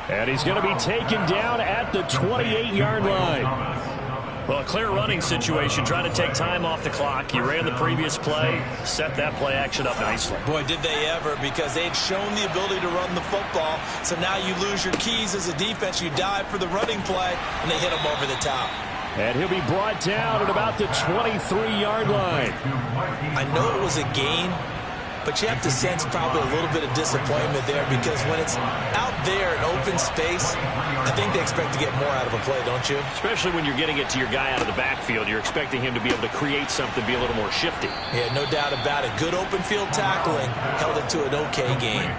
Speaker 6: And he's going to be taken down at the 28-yard line. Well, a clear running situation, trying to take time off the clock. He ran the previous play, set that play action up nicely.
Speaker 3: Boy, did they ever, because they had shown the ability to run the football. So now you lose your keys as a defense. You dive for the running play, and they hit him over the top.
Speaker 6: And he'll be brought down at about the 23-yard line.
Speaker 3: I know it was a gain, but you have to sense probably a little bit of disappointment there, because when it's out there in open space, I think they expect to get more out of a play, don't you?
Speaker 6: Especially when you're getting it to your guy out of the backfield. You're expecting him to be able to create something, be a little more shifty.
Speaker 3: Yeah, no doubt about it. Good open field tackling held it to an okay game.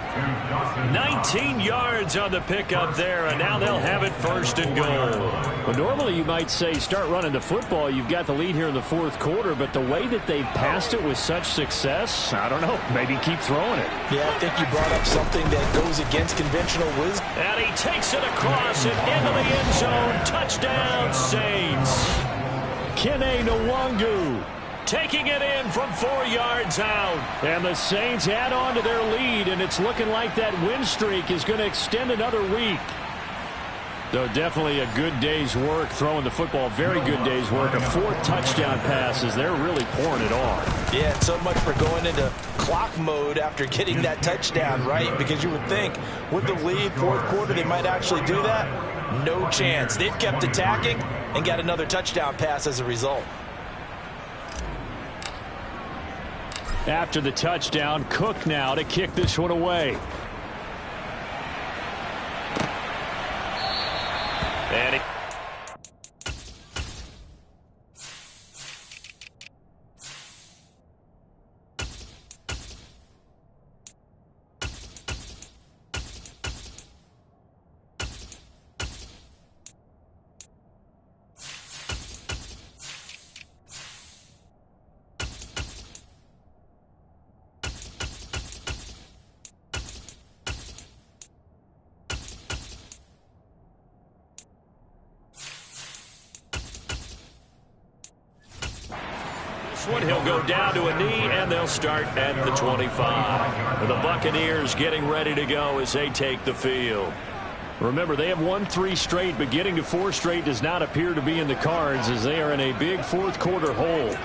Speaker 6: 19 yards on the pickup there, and now they'll have it 1st and goal. Well, normally you might say start running the football. You've got the lead here in the 4th quarter, but the way that they've passed it with such success, I don't know. Maybe keep throwing it.
Speaker 3: Yeah, I think you brought up something that goes against conventional wisdom.
Speaker 6: And he takes it across and into the end zone. Touchdown, Saints. Kene Nwangu taking it in from 4 yards out. And the Saints add on to their lead, and it's looking like that win streak is going to extend another week. So definitely a good day's work throwing the football. Very good day's work. A 4th touchdown pass as they're really pouring it on.
Speaker 3: Yeah, so much for going into clock mode after getting that touchdown, right? Because you would think with the lead, 4th quarter, they might actually do that. No chance. They've kept attacking and got another touchdown pass as a result.
Speaker 6: After the touchdown, Cook now to kick this one away. And it one, he'll go down to a knee, and they'll start at the 25. The Buccaneers getting ready to go as they take the field. Remember, they have won 3 straight, but getting to 4 straight does not appear to be in the cards as they are in a big 4th quarter hole.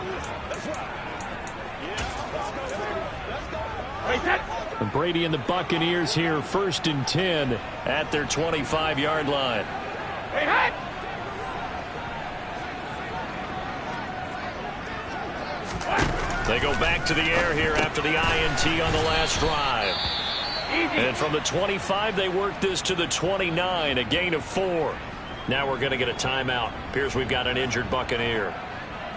Speaker 6: And Brady and the Buccaneers here 1st and 10 at their 25-yard line. They go back to the air here after the INT on the last drive. And from the 25, they work this to the 29, a gain of 4. Now we're going to get a timeout. Appears we've got an injured Buccaneer.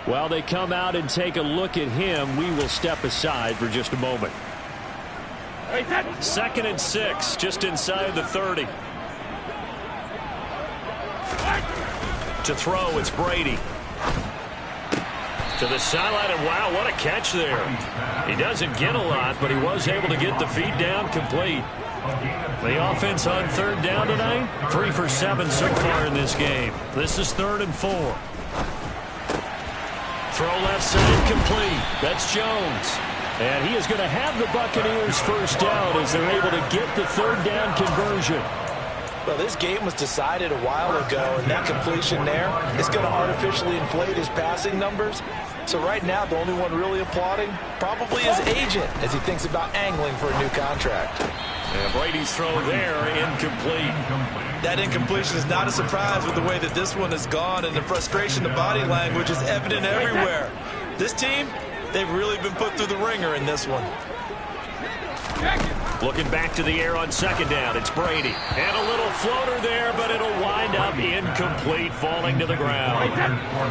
Speaker 6: While they come out and take a look at him, we will step aside for just a moment. 2nd and 6, just inside the 30. To throw, it's Brady. To the sideline, and wow, what a catch there. He doesn't get a lot, but he was able to get the feed down complete. The offense on third down tonight, 3 for 7 so far in this game. This is 3rd and 4. Throw left side complete. That's Jones. And he is going to have the Buccaneers first down as they're able to get the third down conversion.
Speaker 3: Well, this game was decided a while ago, and that completion there is going to artificially inflate his passing numbers. So right now, the only one really applauding probably his agent as he thinks about angling for a new contract.
Speaker 6: And Brady's throw there, incomplete.
Speaker 3: That incompletion is not a surprise with the way that this one has gone, and the frustration, the body language is evident everywhere. This team, they've really been put through the ringer in this one.
Speaker 6: Looking back to the air on second down, it's Brady. And a little floater there, but it'll wind up incomplete, falling to the ground.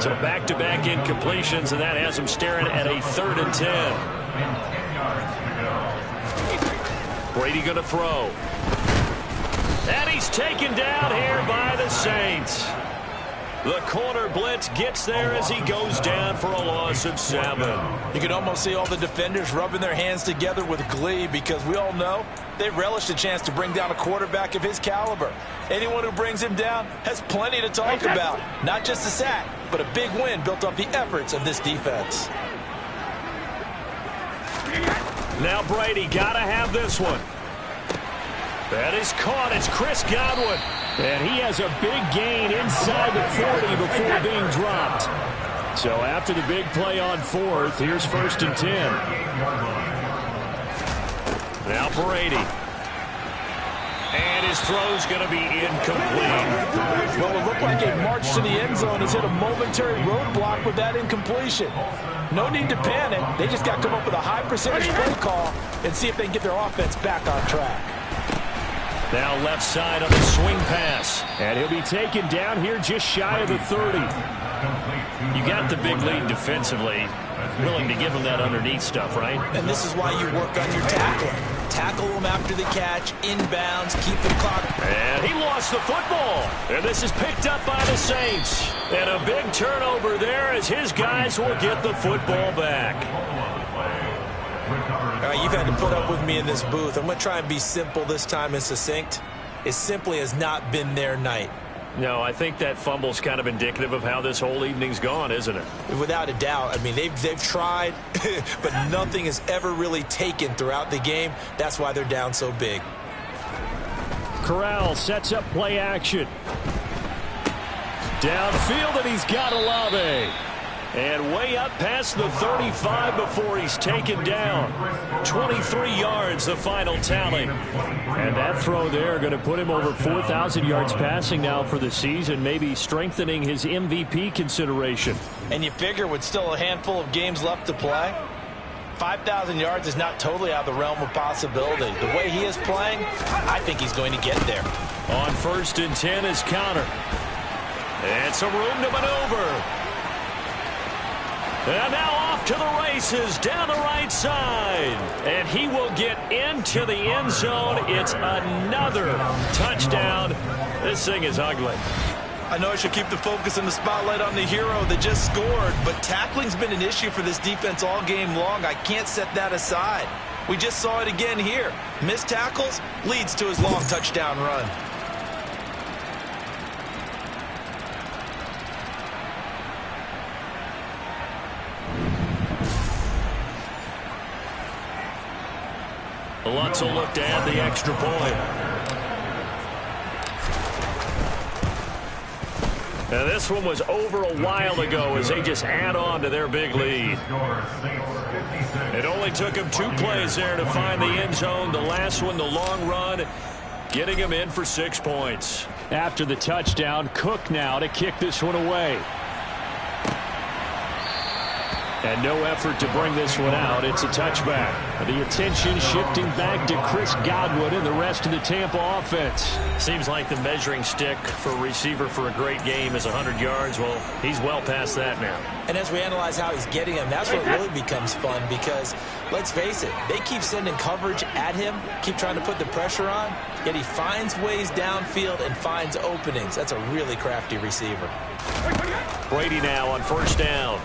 Speaker 6: So back-to-back incompletions, and that has him staring at a 3rd and 10. Brady going to throw. And he's taken down here by the Saints. The corner blitz gets there as he goes down for a loss of 7.
Speaker 3: You can almost see all the defenders rubbing their hands together with glee because we all know they relish a chance to bring down a quarterback of his caliber. Anyone who brings him down has plenty to talk about. Not just a sack, but a big win built off the efforts of this defense.
Speaker 6: Now Brady got to have this one. That is caught. It's Chris Godwin. And he has a big gain inside the 40 before being dropped. So after the big play on 4th, here's 1st and 10. Now Brady. And his throw's going to be incomplete.
Speaker 3: Well, it looked like a march to the end zone has hit a momentary roadblock with that incompletion. No need to panic. They just got to come up with a high percentage play call and see if they can get their offense back on track.
Speaker 6: Now left side on the swing pass. And he'll be taken down here just shy of the 30. You got the big lead defensively. Willing to give him that underneath stuff, right?
Speaker 3: And this is why you work on your tackling. Tackle him after the catch, inbounds, keep the clock.
Speaker 6: And he lost the football. And this is picked up by the Saints. And a big turnover there as his guys will get the football back.
Speaker 3: All right, you've had to put up with me in this booth. I'm going to try and be simple this time and succinct. It simply has not been their night.
Speaker 6: No, I think that fumble's kind of indicative of how this whole evening's gone, isn't it?
Speaker 3: Without a doubt. I mean, they've tried, but nothing has ever really taken throughout the game. That's why they're down so big.
Speaker 6: Corral sets up play action. Downfield, and he's got Olave. And way up past the 35 before he's taken down. 23 yards, the final tally. And that throw there going to put him over 4,000 yards passing now for the season, maybe strengthening his MVP consideration.
Speaker 3: And you figure with still a handful of games left to play, 5,000 yards is not totally out of the realm of possibility. The way he is playing, I think he's going to get there.
Speaker 6: On 1st and 10 is Connor. And some room to maneuver. And now off to the races down the right side. And he will get into the end zone. It's another touchdown. This thing is ugly.
Speaker 3: I know I should keep the focus and the spotlight on the hero that just scored, but tackling's been an issue for this defense all game long. I can't set that aside. We just saw it again here. Missed tackles leads to his long touchdown run.
Speaker 6: Lutz will look to add the extra point. Now this one was over a while ago as they just add on to their big lead. It only took him 2 plays there to find the end zone. The last one, the long run, getting him in for 6 points. After the touchdown, Cook now to kick this one away. And no effort to bring this one out. It's a touchback. The attention shifting back to Chris Godwin and the rest of the Tampa offense. Seems like the measuring stick for a receiver for a great game is 100 yards. Well, he's well past that now.
Speaker 3: And as we analyze how he's getting them, that's what really becomes fun because, let's face it, they keep sending coverage at him, keep trying to put the pressure on, yet he finds ways downfield and finds openings. That's a really crafty receiver.
Speaker 6: Brady now on 1st down.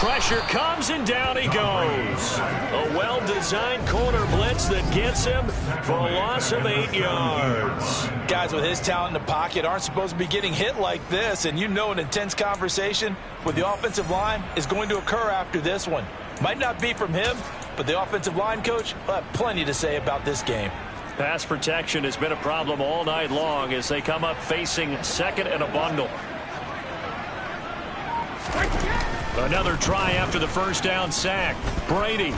Speaker 6: Pressure comes, and down he goes. A well-designed corner blitz that gets him for a loss of 8 yards.
Speaker 3: Guys with his talent in the pocket aren't supposed to be getting hit like this, and you know an intense conversation with the offensive line is going to occur after this one. Might not be from him, but the offensive line coach will have plenty to say about this game.
Speaker 6: Pass protection has been a problem all night long as they come up facing second and a bundle. Another try after the first down sack. Brady.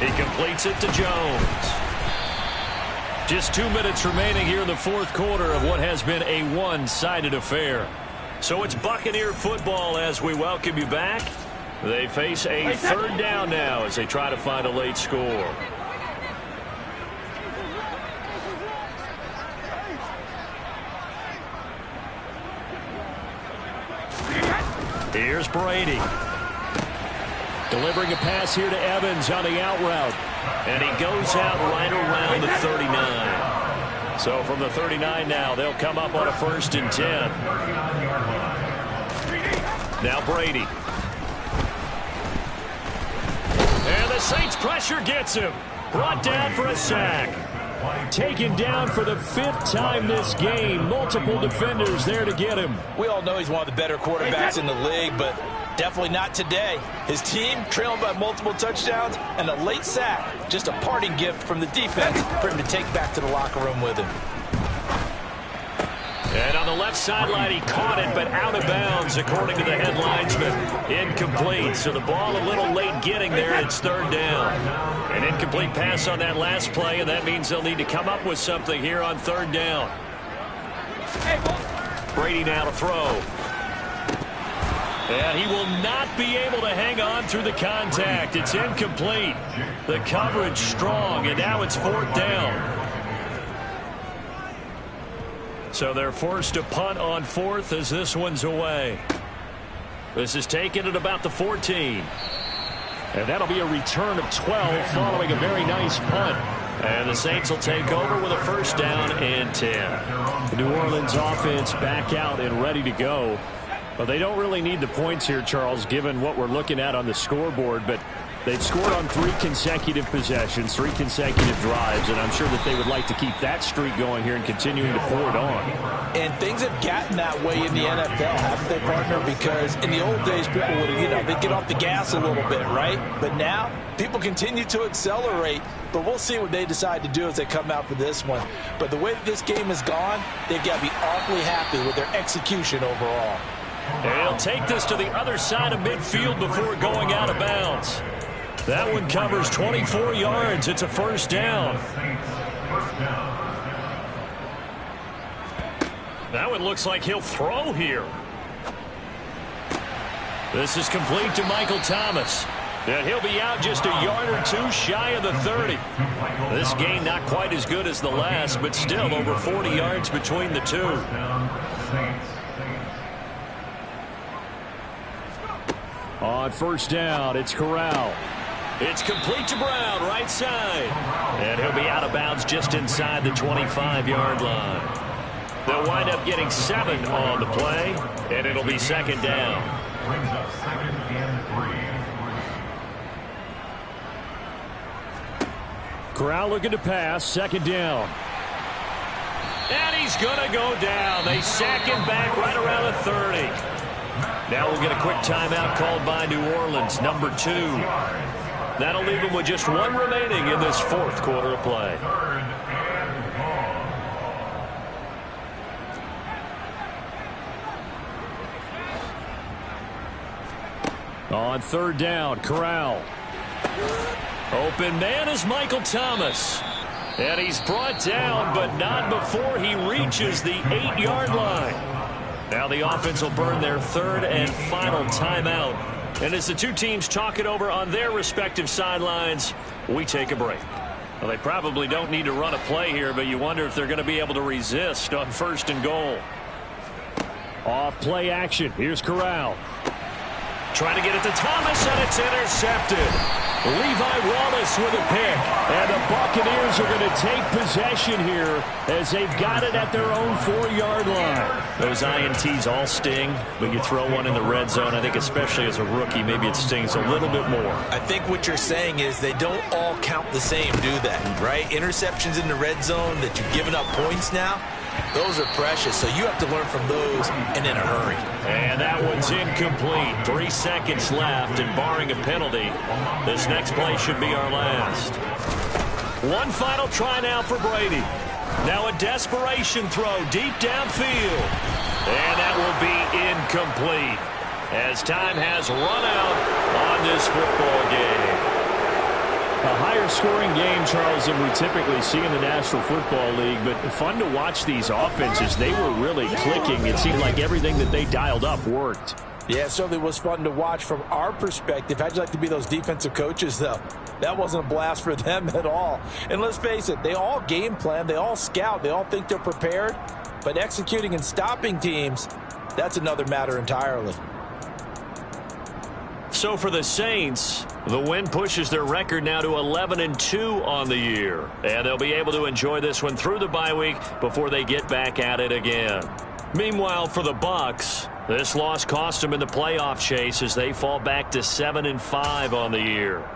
Speaker 6: He completes it to Jones. Just 2 minutes remaining here in the fourth quarter of what has been a one-sided affair. So it's Buccaneer football as we welcome you back. They face a third down now as they try to find a late score. Here's Brady. Delivering a pass here to Evans on the out route. And he goes out right around the 39. So from the 39 now, they'll come up on a 1st and 10. Now Brady. And the Saints pressure gets him. Brought down for a sack. Taken down for the 5th time this game. Multiple defenders there to get him.
Speaker 3: We all know he's one of the better quarterbacks in the league, but definitely not today. His team trailing by multiple touchdowns and a late sack. Just a parting gift from the defense for him to take back to the locker room with him.
Speaker 6: And on the left sideline, he caught it, but out of bounds, according to the head linesman. Incomplete, so the ball a little late getting there. It's third down. An incomplete pass on that last play, and that means they'll need to come up with something here on third down. Brady now to throw. And he will not be able to hang on through the contact. It's incomplete. The coverage strong, and now it's fourth down. So they're forced to punt on fourth as this one's away. This is taken at about the 14. And that'll be a return of 12 following a very nice punt. And the Saints will take over with a 1st down and 10. The New Orleans offense back out and ready to go. But they don't really need the points here, Charles, given what we're looking at on the scoreboard. But they've scored on 3 consecutive possessions, 3 consecutive drives, and I'm sure that they would like to keep that streak going here and continuing to pour it on.
Speaker 3: And things have gotten that way in the NFL, haven't they, partner? Because in the old days, people would, they'd get off the gas a little bit, right? But now, people continue to accelerate. But we'll see what they decide to do as they come out for this one. But the way that this game has gone, they've got to be awfully happy with their execution overall.
Speaker 6: And he'll take this to the other side of midfield before going out of bounds. That one covers 24 yards. It's a 1st down. That one looks like he'll throw here. This is complete to Michael Thomas. And he'll be out just a yard or 2 shy of the 30. This gain not quite as good as the last, but still over 40 yards between the two. On 1st down, it's Corral. It's complete to Brown, right side. And he'll be out of bounds just inside the 25-yard line. They'll wind up getting 7 on the play, and it'll be 2nd down.
Speaker 4: Brings up 2nd and 3.
Speaker 6: Corral looking to pass, 2nd down. And he's going to go down. They sack him back right around the 30. Now we'll get a quick timeout called by New Orleans, number 2. That'll leave them with just 1 remaining in this 4th quarter of play. On 3rd down, Corral. Open man is Michael Thomas. And he's brought down, but not before he reaches the 8-yard line. Now the offense will burn their 3rd and final timeout. And as the two teams talk it over on their respective sidelines, we take a break. Well, they probably don't need to run a play here, but you wonder if they're going to be able to resist on 1st and goal. Off play action. Here's Corral. Trying to get it to Thomas, and it's intercepted. Levi Wallace with a pick. And the Buccaneers are going to take possession here as they've got it at their own 4-yard line.
Speaker 2: Those INTs all sting, but you throw one in the red zone, I think especially as a rookie, maybe it stings a little bit more.
Speaker 3: I think what you're saying is they don't all count the same, do they? Right? Interceptions in the red zone that you've given up points now, those are precious, so you have to learn from those and in a hurry.
Speaker 6: And that one's incomplete. 3 seconds left, and barring a penalty, this next play should be our last. One final try now for Brady. Now a desperation throw deep downfield. And that will be incomplete as time has run out on this football game.
Speaker 2: A higher scoring game, Charles, than we typically see in the National Football League, but fun to watch these offenses. They were really clicking. It seemed like everything that they dialed up worked.
Speaker 3: Yeah, it certainly was fun to watch from our perspective. How'd you like to be those defensive coaches, though? That wasn't a blast for them at all. And let's face it, they all game plan, they all scout, they all think they're prepared, but executing and stopping teams, that's another matter entirely.
Speaker 6: So for the Saints, the win pushes their record now to 11-2 on the year. And they'll be able to enjoy this one through the bye week before they get back at it again. Meanwhile, for the Bucs, this loss cost them in the playoff chase as they fall back to 7-5 on the year.